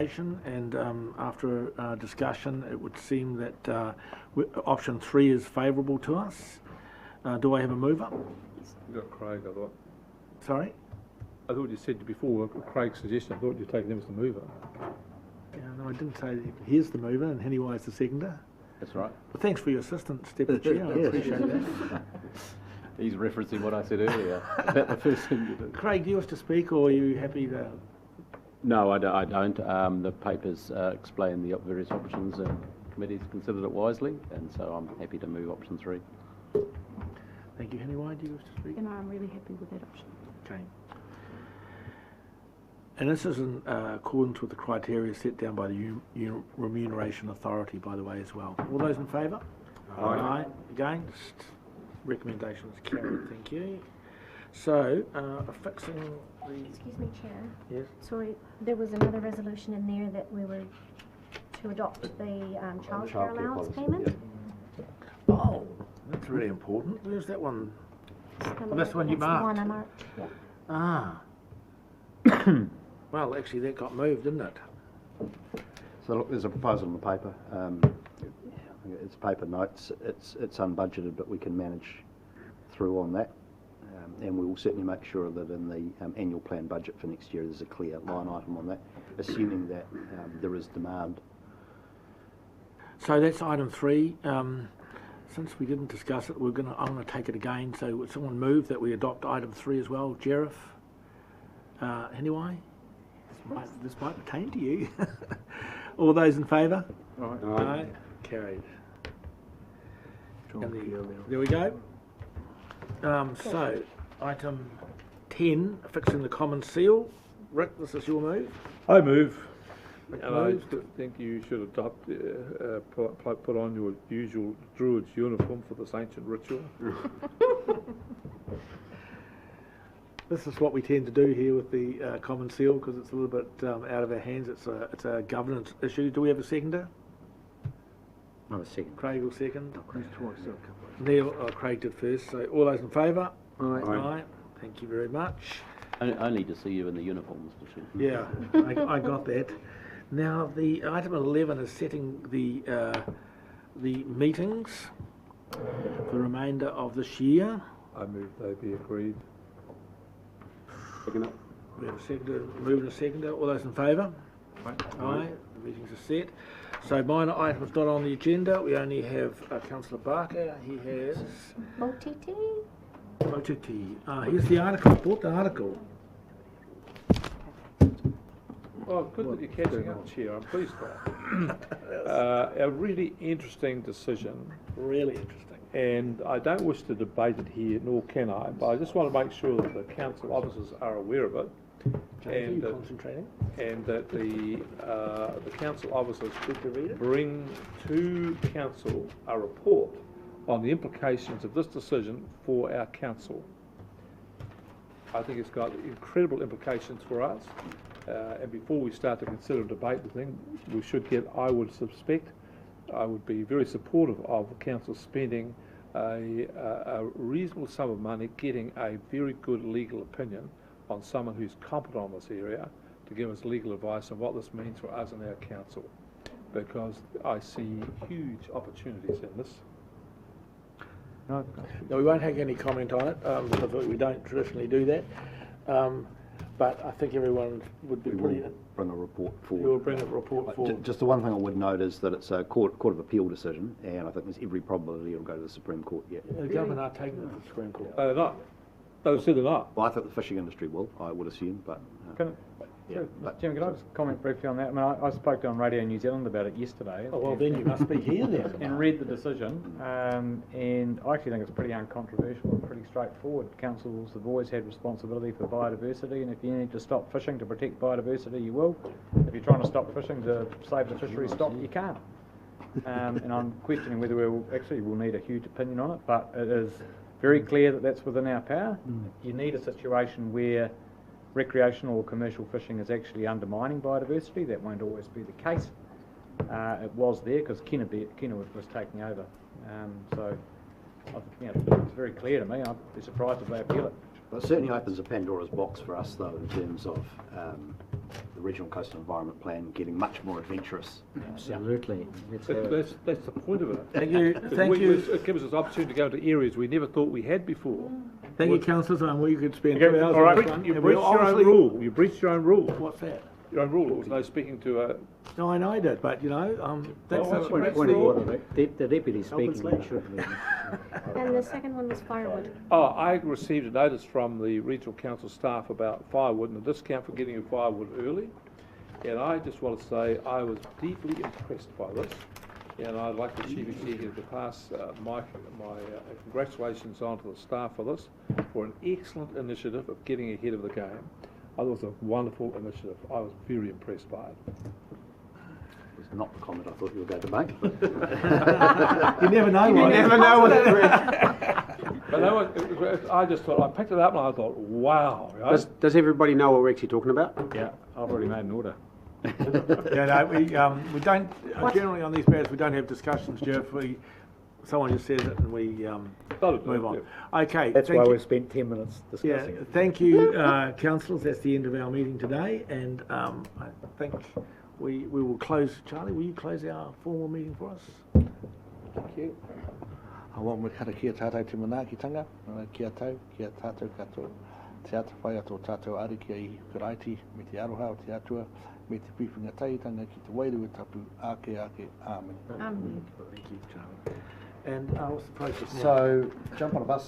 And after discussion, it would seem that option 3 is favourable to us. Do I have a mover? You got Craig, I thought. Sorry? I thought you said before Craig's suggestion. I thought you'd taken him as the mover. Yeah, no, I didn't say that. Here's the mover and Henny is the seconder. That's right. Well, thanks for your assistance, Deputy Chair. I appreciate that. He's referencing what I said earlier about the first thing you did. Craig, do you wish to speak, or are you happy to? No, I don't. The papers explain the various options and committees considered it wisely, and so I'm happy to move option 3. Thank you, Henny. Do you wish to speak? And I'm really happy with that option. Okay. And this is in accordance with the criteria set down by the Remuneration Authority, by the way, as well. All those in favour? Aye. Against? Recommendations carried. Thank you. So, affixing the... Excuse me, Chair. Yes? Sorry, there was another resolution in there that we were to adopt the childcare allowance payment. Yeah. Oh, that's really important. Where's that one? Oh, that's the one you marked? That's the one I marked, yeah. Ah. Well, actually, that got moved, didn't it? So look, there's a proposal in the paper. It's paper notes. It's unbudgeted, but we can manage through on that. And we will certainly make sure that in the annual plan budget for next year there's a clear line item on that, assuming that there is demand. So that's item 3. Since we didn't discuss it, I'm going to take it again. So would someone move that we adopt item 3 as well? Sheriff? Anyway? This might pertain to you. All those in favour? Aye. Carried. There we go. So, item 10, affixing the common seal. Rick, this is your move. I move. Rick And moves. I think you should adopt, put on your usual Druid's uniform for this ancient ritual. This is what we tend to do here with the common seal because it's a little bit out of our hands. It's a governance issue. Do we have a seconder? No, a second. Craig will second. Neil, Craig did first. So all those in favour? Aye. Thank you very much. Only to see you in the uniforms, for sure. Yeah, I got that. Now the item 11 is setting the meetings for the remainder of this year. I move they be agreed. Second. We have a seconder, moving a seconder. All those in favour? Aye. The meetings are set. So minor items not on the agenda. We only have Councillor Barker. He has OTT? OTT. Here's the article. I bought the article. Oh, good that you're catching up, Chair. I'm pleased by it. A really interesting decision. Really interesting. And I don't wish to debate it here, nor can I, but I just want to make sure that the council officers are aware of it. And concentrating. And that the council officers bring to council a report on the implications of this decision for our council. I think it's got incredible implications for us. And before we start to consider and debate the thing, we should get, I would be very supportive of the council spending a reasonable sum of money getting a very good legal opinion on someone who's competent on this area to give us legal advice on what this means for us and our council, because I see huge opportunities in this. No, we won't have any comment on it because we don't traditionally do that. But I think everyone would be pretty... Bring a report forward. We will bring a report forward. Just the one thing I would note is that it's a court of appeal decision, and I think there's every probability it'll go to the Supreme Court yet. The government are taking it to the Supreme Court. They're not. They said they're not. Well, I think the fishing industry will, I would assume, but... Jim, can I just comment briefly on that? I mean, I spoke on Radio New Zealand about it yesterday. Oh, well, then you must be here then. And read the decision, and I actually think it's pretty uncontroversial and pretty straightforward. Councils have always had responsibility for biodiversity, and if you need to stop fishing to protect biodiversity, you will. If you're trying to stop fishing to save the fishery stock, you can't. And I'm questioning whether we'll need a huge opinion on it, but it is very clear that that's within our power. You need a situation where recreational or commercial fishing is actually undermining biodiversity. That won't always be the case. It was there because Kina was taking over. So it's very clear to me. I'd be surprised if they appeal it. Well, it certainly opens a Pandora's box for us, though, in terms of the Regional Coastal Environment Plan getting much more adventurous. Absolutely. Let's have it. That's the point of it. Thank you, thank you, It gives us opportunity to go into areas we never thought we had before. thank you, councillors, and we could spend Okay, 2 hours all right. on this one. You And we breached your own obviously- rule. You breached your own rule. What's that? Your own rule. There was no speaking to a. No, I know I did, but you know, that's Well, the- point that's Point the- of order, the deputy speaking later. should be. And the second one was firewood. Oh, I received a notice from the regional council staff about firewood and a discount for getting your firewood early. And I just want to say I was deeply impressed by this. And I'd like the chief executive to pass my congratulations on to the staff for this, for an excellent initiative of getting ahead of the game. I thought it was a wonderful initiative. I was very impressed by it. Was not the comment I thought you were going to make. You never know. You what- never know what it But no, I just thought, I picked it up and I thought, wow. You know? Does everybody know what we're actually talking about? Yeah, I've already made an order. Yeah, no, we don't, generally on these matters, we don't have discussions, Jeff. Someone just says it and we move on. Okay. That's thank why you. we've spent 10 minutes discussing Yeah, it. thank you, councillors. That's the end of our meeting today, and I think we will close. Charlie, will you close our formal meeting for us? Thank you. Awa me kara kia tātou te manaakitanga, kia tau, kia tātou katoa. Te ata whai ato tātou ari kia I karaiti, me te aroha o te atua, me te whiwhinga taitanga ki te wairu e tapu, ake, amen. Thank you, Charlie. And what's the process now? So, jump on a bus and